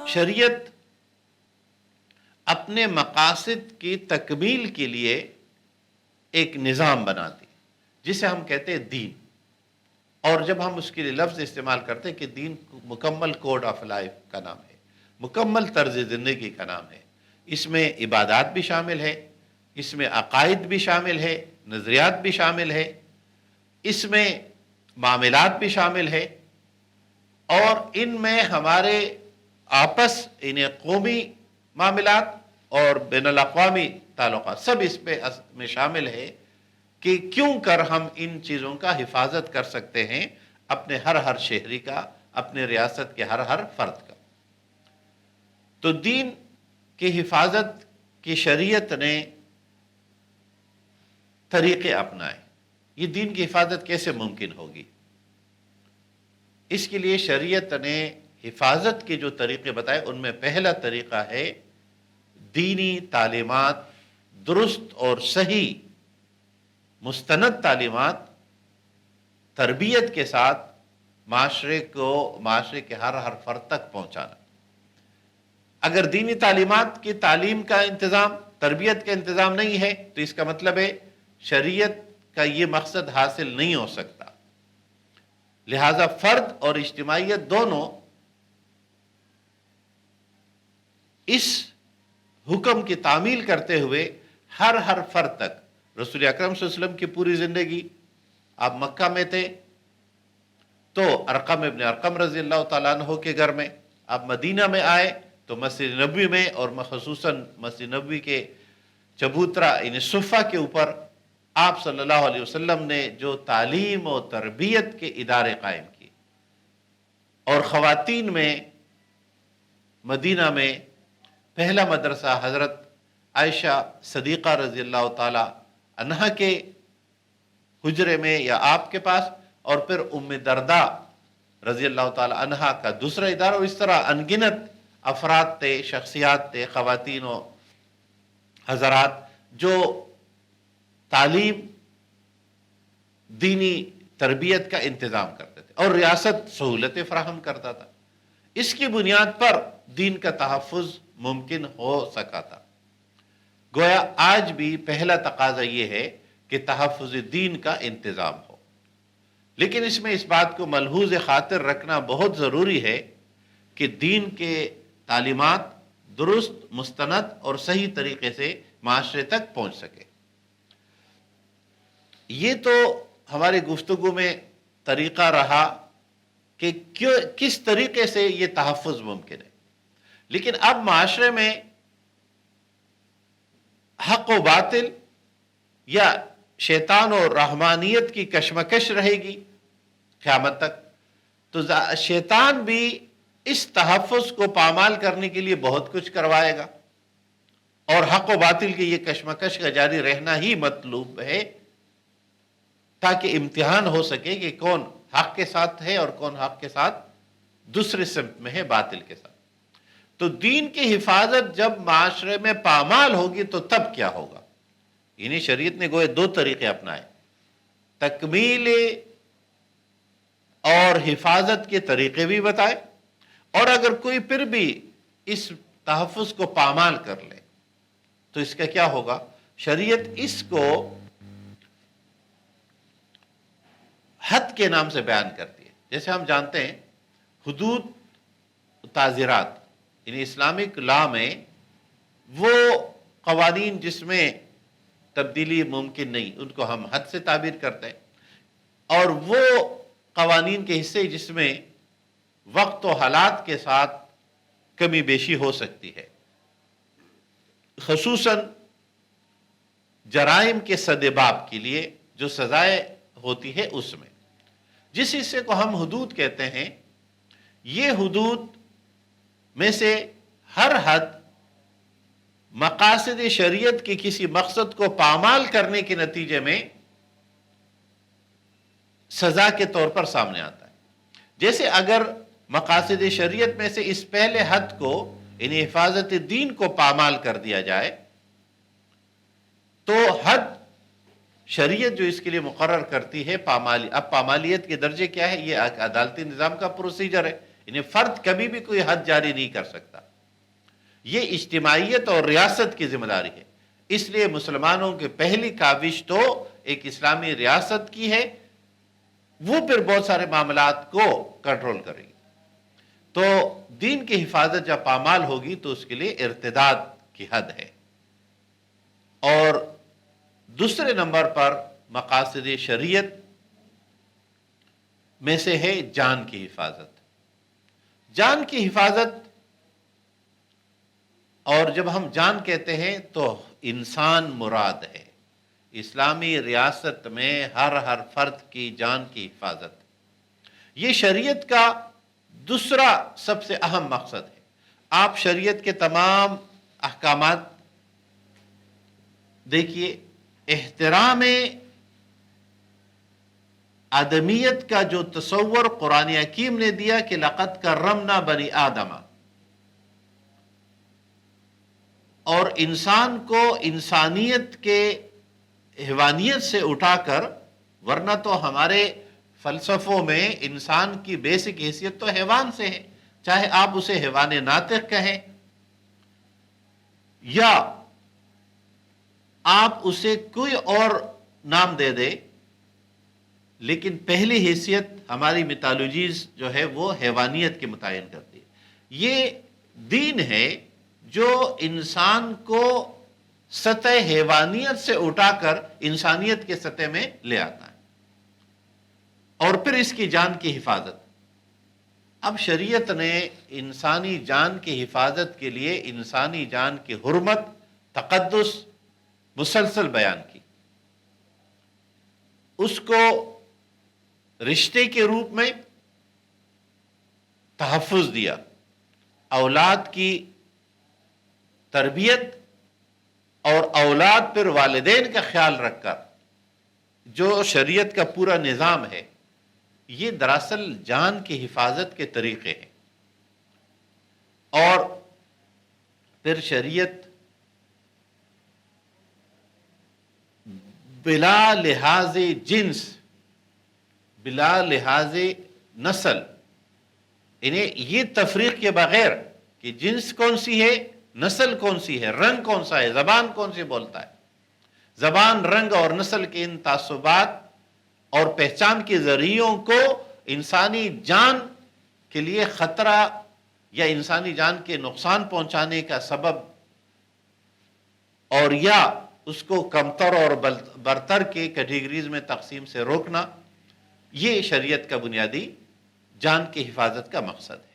شریعت اپنے مقاصد کی تکمیل کے لیے ایک نظام بناتی جسے ہم کہتے ہیں دین، اور جب ہم اس کے لیے لفظ استعمال کرتے ہیں کہ دین مکمل کوڈ آف لائف کا نام ہے، مکمل طرز زندگی کا نام ہے۔ اس میں عبادات بھی شامل ہے، اس میں عقائد بھی شامل ہے، نظریات بھی شامل ہے، اس میں معاملات بھی شامل ہے، اور ان میں ہمارے آپس یعنی قومی معاملات اور بین الاقوامی تعلقات سب اس میں شامل ہے کہ کیوں کر ہم ان چیزوں کا حفاظت کر سکتے ہیں، اپنے ہر شہری کا، اپنے ریاست کے ہر فرد کا۔ تو دین کی حفاظت کی شریعت نے طریقے اپنائے۔ یہ دین کی حفاظت کیسے ممکن ہوگی؟ اس کے لیے شریعت نے حفاظت کے جو طریقے بتائے ان میں پہلا طریقہ ہے دینی تعلیمات، درست اور صحیح مستند تعلیمات تربیت کے ساتھ معاشرے کے ہر فرد تک پہنچانا۔ اگر دینی تعلیمات کی تعلیم کا انتظام، تربیت کا انتظام نہیں ہے تو اس کا مطلب ہے شریعت کا یہ مقصد حاصل نہیں ہو سکتا۔ لہذا فرد اور اجتماعیت دونوں اس حکم کی تعمیل کرتے ہوئے ہر فرد تک، رسول اکرم صلی اللہ علیہ وسلم کی پوری زندگی، آپ مکہ میں تھے تو ارقم ابن ارقم رضی اللہ تعالیٰ عنہ کے گھر میں، آپ مدینہ میں آئے تو مسجد نبوی میں، اور خصوصاً مسجد نبوی کے چبوترا یعنی صفہ کے اوپر آپ صلی اللہ علیہ وسلم نے جو تعلیم و تربیت کے ادارے قائم کیے، اور خواتین میں مدینہ میں پہلا مدرسہ حضرت عائشہ صدیقہ رضی اللہ تعالی عنہا کے حجرے میں یا آپ کے پاس، اور پھر ام درداء رضی اللہ تعالی عنہا کا دوسرا ادارہ، اور اس طرح انگنت افراد تھے، شخصیات تھے، خواتین و حضرات جو تعلیم، دینی تربیت کا انتظام کرتے تھے، اور ریاست سہولتیں فراہم کرتا تھا۔ اس کی بنیاد پر دین کا تحفظ ممکن ہو سکا تھا۔ گویا آج بھی پہلا تقاضا یہ ہے کہ تحفظ دین کا انتظام ہو، لیکن اس میں اس بات کو ملحوظ خاطر رکھنا بہت ضروری ہے کہ دین کے تعلیمات درست، مستند اور صحیح طریقے سے معاشرے تک پہنچ سکے۔ یہ تو ہماری گفتگو میں طریقہ رہا کہ کس طریقے سے یہ تحفظ ممکن ہے، لیکن اب معاشرے میں حق و باطل یا شیطان و رحمانیت کی کشمکش رہے گی قیامت تک، تو شیطان بھی اس تحفظ کو پامال کرنے کے لیے بہت کچھ کروائے گا، اور حق و باطل کی یہ کشمکش کا جاری رہنا ہی مطلوب ہے تاکہ امتحان ہو سکے کہ کون حق کے ساتھ ہے اور کون حق کے ساتھ دوسرے سمت میں ہے، باطل کے ساتھ۔ تو دین کی حفاظت جب معاشرے میں پامال ہوگی تو تب کیا ہوگا؟ یعنی شریعت نے گوئے دو طریقے اپنائے، تکمیل اور حفاظت کے طریقے بھی بتائے، اور اگر کوئی پھر بھی اس تحفظ کو پامال کر لے تو اس کا کیا ہوگا؟ شریعت اس کو حد کے نام سے بیان کرتی ہے۔ جیسے ہم جانتے ہیں حدود تعزیرات، یعنی اسلامک لا میں وہ قوانین جس میں تبدیلی ممکن نہیں، ان کو ہم حد سے تعبیر کرتے ہیں، اور وہ قوانین کے حصے جس میں وقت و حالات کے ساتھ کمی بیشی ہو سکتی ہے، خصوصاً جرائم کے سدباب کے لیے جو سزائیں ہوتی ہے اس میں، جس حصے کو ہم حدود کہتے ہیں، یہ حدود میں سے ہر حد مقاصد شریعت کے کسی مقصد کو پامال کرنے کے نتیجے میں سزا کے طور پر سامنے آتا ہے۔ جیسے اگر مقاصد شریعت میں سے اس پہلے حد کو یعنی حفاظت دین کو پامال کر دیا جائے تو حد شریعت جو اس کے لیے مقرر کرتی ہے اب پامالیت کے درجے کیا ہے؟ یہ عدالتی نظام کا پروسیجر ہے، یعنی فرد کبھی بھی کوئی حد جاری نہیں کر سکتا، یہ اجتماعیت اور ریاست کی ذمہ داری ہے۔ اس لیے مسلمانوں کی پہلی کاوش تو ایک اسلامی ریاست کی ہے، وہ پھر بہت سارے معاملات کو کنٹرول کرے گی۔ تو دین کی حفاظت جب پامال ہوگی تو اس کے لیے ارتداد کی حد ہے۔ اور دوسرے نمبر پر مقاصد شریعت میں سے ہے جان کی حفاظت۔ جان کی حفاظت، اور جب ہم جان کہتے ہیں تو انسان مراد ہے۔ اسلامی ریاست میں ہر فرد کی جان کی حفاظت، یہ شریعت کا دوسرا سب سے اہم مقصد ہے۔ آپ شریعت کے تمام احکامات دیکھیے، احترام آدمیت کا جو تصور قرآن حکیم نے دیا کہ لقد کرمنا بنی آدم، اور انسان کو انسانیت کے حیوانیت سے اٹھا کر، ورنہ تو ہمارے فلسفوں میں انسان کی بیسک حیثیت تو حیوان سے ہے، چاہے آپ اسے حیوان ناطق کہیں یا آپ اسے کوئی اور نام دے دے، لیکن پہلی حیثیت ہماری میتالوجیز جو ہے وہ حیوانیت کے متعین کرتی ہے۔ یہ دین ہے جو انسان کو سطح حیوانیت سے اٹھا کر انسانیت کے سطح میں لے آتا ہے، اور پھر اس کی جان کی حفاظت۔ اب شریعت نے انسانی جان کی حفاظت کے لیے انسانی جان کی حرمت، تقدس مسلسل بیان کی، اس کو رشتے کے روپ میں تحفظ دیا، اولاد کی تربیت اور اولاد پر والدین کا خیال رکھ کر جو شریعت کا پورا نظام ہے، یہ دراصل جان کی حفاظت کے طریقے ہیں۔ اور پھر شریعت بلا لحاظ جنس، بلا لحاظ نسل، انہیں یہ تفریق کے بغیر کہ جنس کون سی ہے، نسل کون سی ہے، رنگ کون سا ہے، زبان کون سی بولتا ہے، زبان، رنگ اور نسل کے ان تعصبات اور پہچان کے ذریعوں کو انسانی جان کے لیے خطرہ یا انسانی جان کے نقصان پہنچانے کا سبب، اور یا اس کو کمتر اور برتر کے کیٹیگریز میں تقسیم سے روکنا، یہ شریعت کا بنیادی جان کی حفاظت کا مقصد ہے۔